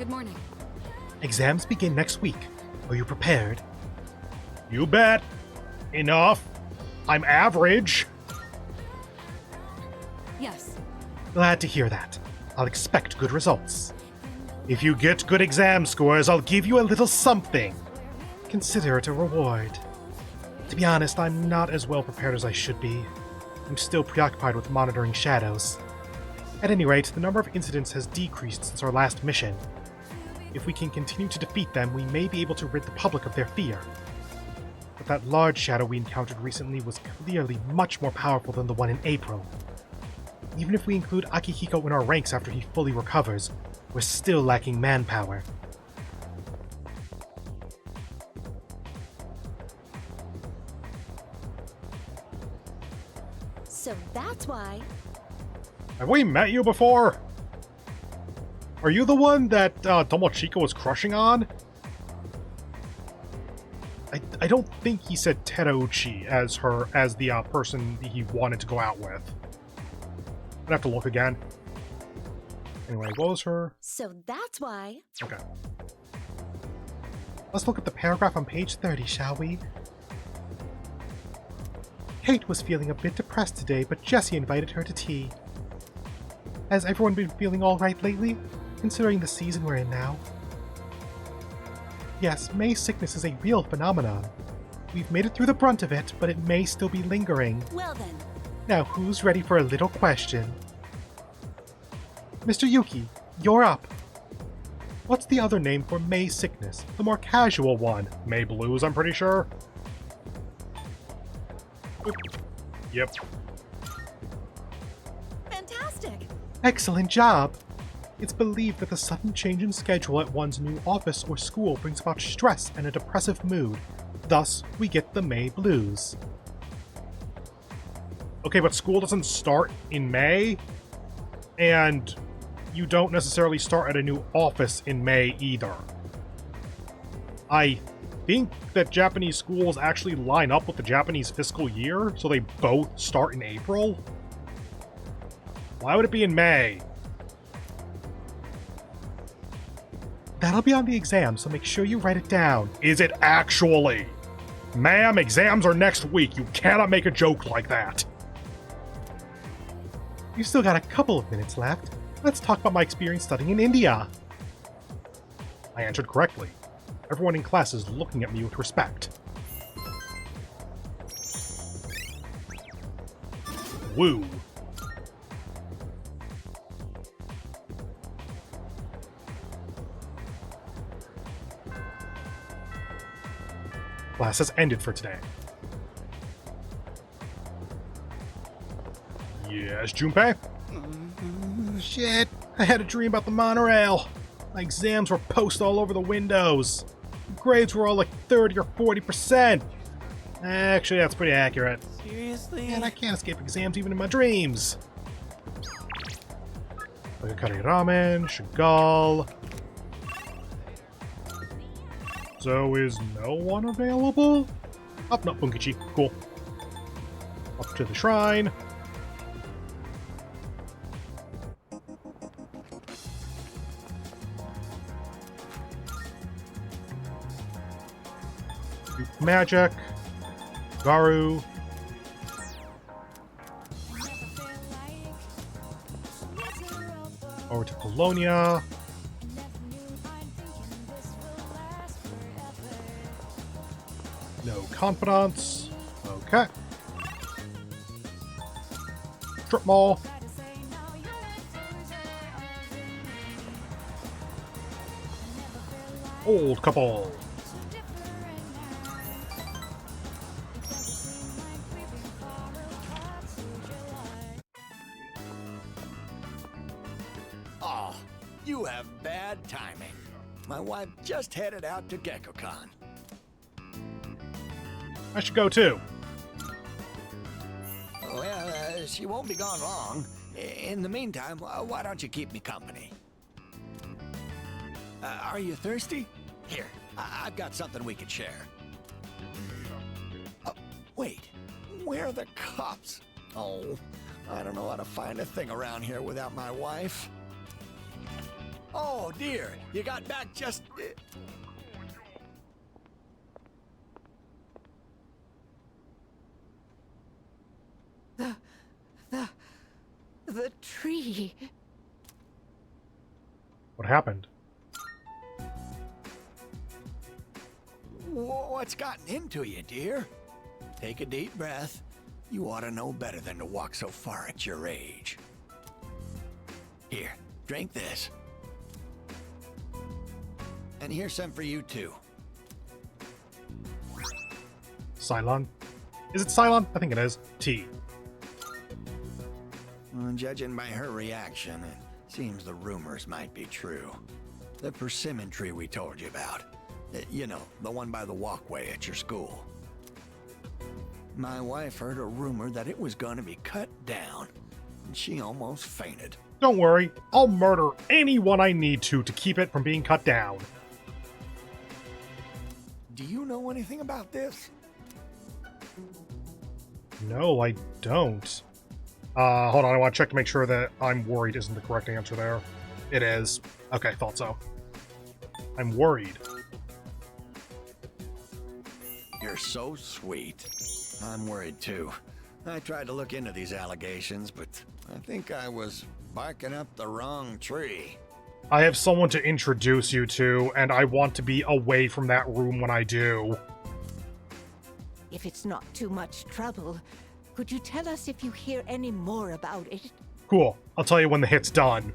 Good morning. Exams begin next week. Are you prepared? You bet. Enough. I'm average. Yes. Glad to hear that. I'll expect good results. If you get good exam scores, I'll give you a little something. Consider it a reward. To be honest, I'm not as well prepared as I should be. I'm still preoccupied with monitoring shadows. At any rate, the number of incidents has decreased since our last mission. If we can continue to defeat them, we may be able to rid the public of their fear. But that large shadow we encountered recently was clearly much more powerful than the one in April. Even if we include Akihiko in our ranks after he fully recovers, we're still lacking manpower. So that's why... Have we met you before? Are you the one that Tomochika was crushing on? I don't think he said Terauchi as the person he wanted to go out with. I'd have to look again. Anyway, what was her? So that's why... Okay. Let's look at the paragraph on page 30, shall we? Kate was feeling a bit depressed today, but Jessie invited her to tea. Has everyone been feeling alright lately, considering the season we're in now? Yes, May sickness is a real phenomenon. We've made it through the brunt of it, but it may still be lingering. Well then. Now who's ready for a little question? Mr. Yuki, you're up. What's the other name for May sickness? The more casual one. May blues, I'm pretty sure. Yep. Fantastic! Excellent job! It's believed that the sudden change in schedule at one's new office or school brings about stress and a depressive mood. Thus, we get the May blues. Okay, but school doesn't start in May, and you don't necessarily start at a new office in May either. I think that Japanese schools actually line up with the Japanese fiscal year, so they both start in April. Why would it be in May? That'll be on the exam, so make sure you write it down. Is it actually? Ma'am, exams are next week. You cannot make a joke like that. You've still got a couple of minutes left. Let's talk about my experience studying in India. I answered correctly. Everyone in class is looking at me with respect. Woo. Class has ended for today. Yes, Junpei? Shit, I had a dream about the monorail. My exams were posted all over the windows. The grades were all like 30 or 40%. Actually, that's pretty accurate. Seriously? And I can't escape exams even in my dreams. Curry ramen, Chagall. So is no one available? Oh, no, Bunkichi. Cool. Up to the shrine. Do magic. Garu. Over to Colonia. No confidants. Okay. Strip mall. Old couple. Oh, you have bad timing. My wife just headed out to GeckoCon. I should go too. Well, she won't be gone long. In the meantime, why don't you keep me company? Are you thirsty? Here, I've got something we could share. Wait, where are the cops? Oh, I don't know how to find a thing around here without my wife. Oh, dear. You got back just... The tree. What happened? What's gotten into you, dear? Take a deep breath. You ought to know better than to walk so far at your age. Here, drink this. And here's some for you, too. Cylon? Is it Cylon? I think it is. Tea. Well, judging by her reaction, it seems the rumors might be true. The persimmon tree we told you about. You know, the one by the walkway at your school. My wife heard a rumor that it was going to be cut down, and she almost fainted. Don't worry, I'll murder anyone I need to keep it from being cut down. Do you know anything about this? No, I don't. Hold on, I want to check to make sure that I'm worried isn't the correct answer there. It is. Okay, thought so. I'm worried. You're so sweet. I'm worried too. I tried to look into these allegations, but I think I was barking up the wrong tree. I have someone to introduce you to, and I want to be away from that room when I do. If it's not too much trouble, could you tell us if you hear any more about it? Cool. I'll tell you when the hit's done.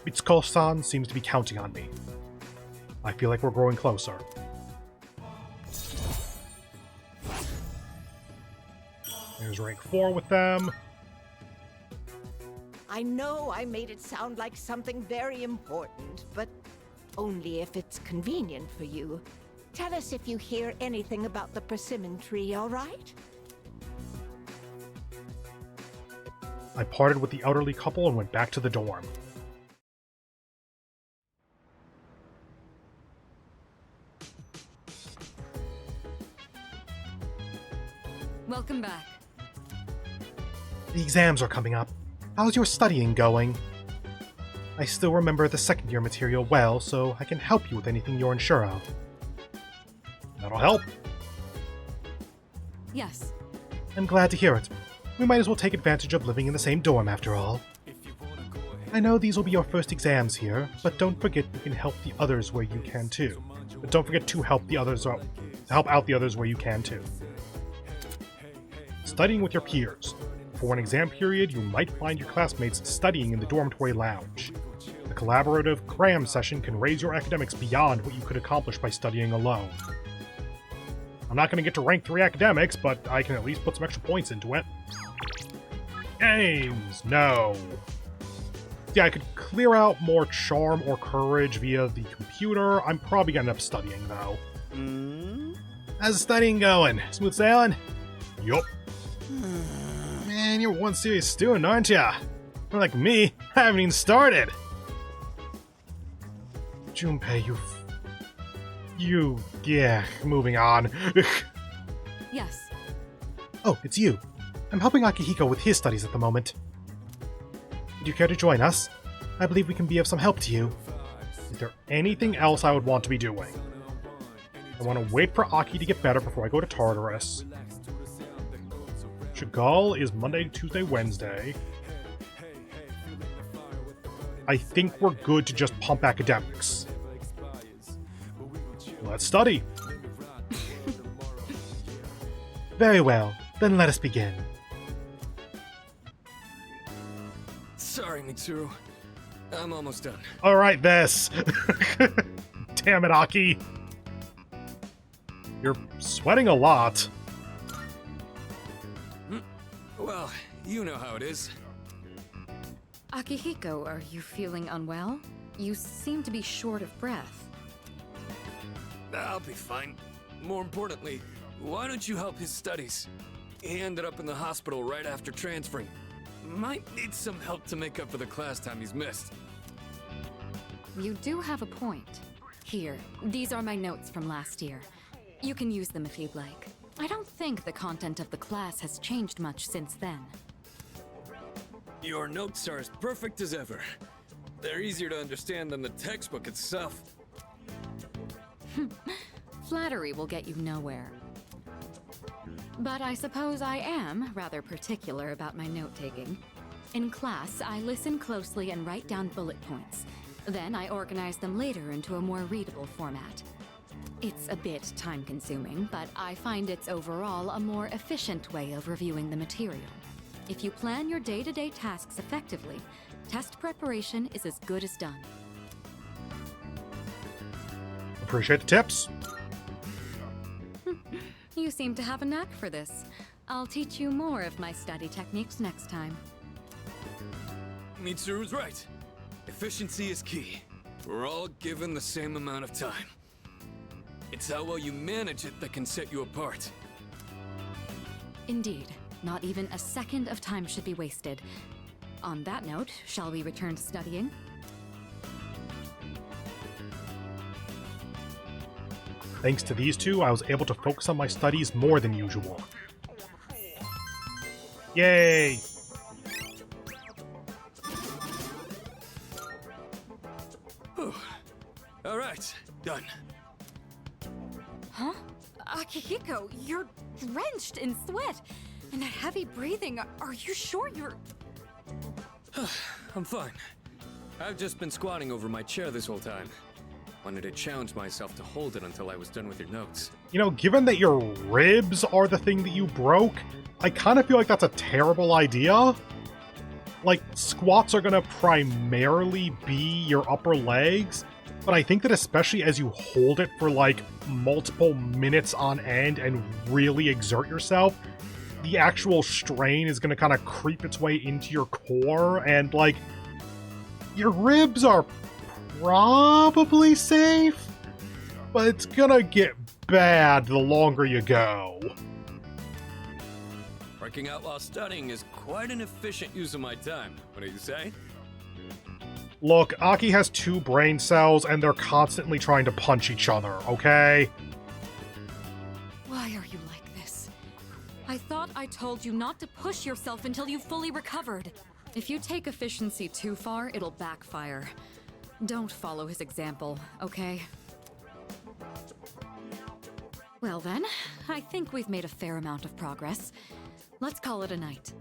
Mitsuko-san seems to be counting on me. I feel like we're growing closer. There's rank 4 with them. I know I made it sound like something very important, but only if it's convenient for you. Tell us if you hear anything about the persimmon tree, all right? I parted with the elderly couple and went back to the dorm. Welcome back. The exams are coming up. How's your studying going? I still remember the second year material well, so I can help you with anything you're unsure of. That'll help. Yes. I'm glad to hear it. We might as well take advantage of living in the same dorm after all. I know these will be your first exams here, but don't forget you can help the others where you can too. But don't forget to help the others out, to help out the others where you can too. Studying with your peers. For an exam period, you might find your classmates studying in the dormitory lounge. The collaborative cram session can raise your academics beyond what you could accomplish by studying alone. I'm not going to get to rank 3 academics, but I can at least put some extra points into it. Games! No. Yeah, I could clear out more charm or courage via the computer. I'm probably going to end up studying, though. How's the studying going? Smooth sailing? Yup. Man, you're one serious student, aren't ya? Not like me, I haven't even started. Junpei, yeah, moving on. Yes. Oh, it's you. I'm helping Akihiko with his studies at the moment. Would you care to join us? I believe we can be of some help to you. Is there anything else I would want to be doing? I want to wait for Aki to get better before I go to Tartarus. Chagall is Monday, Tuesday, Wednesday. I think we're good to just pump academics. Let's study. Very well, then let us begin. Sorry, Mitsuru. I'm almost done. Alright, this. Damn it, Aki. You're sweating a lot. Well, you know how it is. Akihiko, are you feeling unwell? You seem to be short of breath. I'll be fine. More importantly, why don't you help his studies? He ended up in the hospital right after transferring. Might need some help to make up for the class time he's missed. You do have a point. Here, these are my notes from last year. You can use them if you'd like. I don't think the content of the class has changed much since then. Your notes are as perfect as ever. They're easier to understand than the textbook itself. Flattery will get you nowhere. But I suppose I am rather particular about my note-taking. In class, I listen closely and write down bullet points. Then I organize them later into a more readable format. It's a bit time-consuming, but I find it's overall a more efficient way of reviewing the material. If you plan your day-to-day tasks effectively, test preparation is as good as done. Appreciate the tips. You seem to have a knack for this. I'll teach you more of my study techniques next time. Mitsuru's right. Efficiency is key. We're all given the same amount of time. It's how well you manage it that can set you apart. Indeed, not even a second of time should be wasted. On that note, shall we return to studying? Thanks to these two, I was able to focus on my studies more than usual. Yay! Alright, done. Huh? Akihiko, you're drenched in sweat and that heavy breathing. Are you sure you're... I'm fine. I've just been squatting over my chair this whole time. Wanted to challenge myself to hold it until I was done with your notes. You know, given that your ribs are the thing that you broke, I kind of feel like that's a terrible idea. Like, squats are gonna primarily be your upper legs, but I think that especially as you hold it for, like, multiple minutes on end and really exert yourself, the actual strain is gonna kind of creep its way into your core, and, like, your ribs are probably safe, but it's gonna get bad the longer you go. Working out while studying is quite an efficient use of my time. What do you say? Look, Aki has 2 brain cells, and they're constantly trying to punch each other, okay? Why are you like this? I thought I told you not to push yourself until you fully recovered. If you take efficiency too far, it'll backfire. Don't follow his example, okay? Well then, I think we've made a fair amount of progress. Let's call it a night.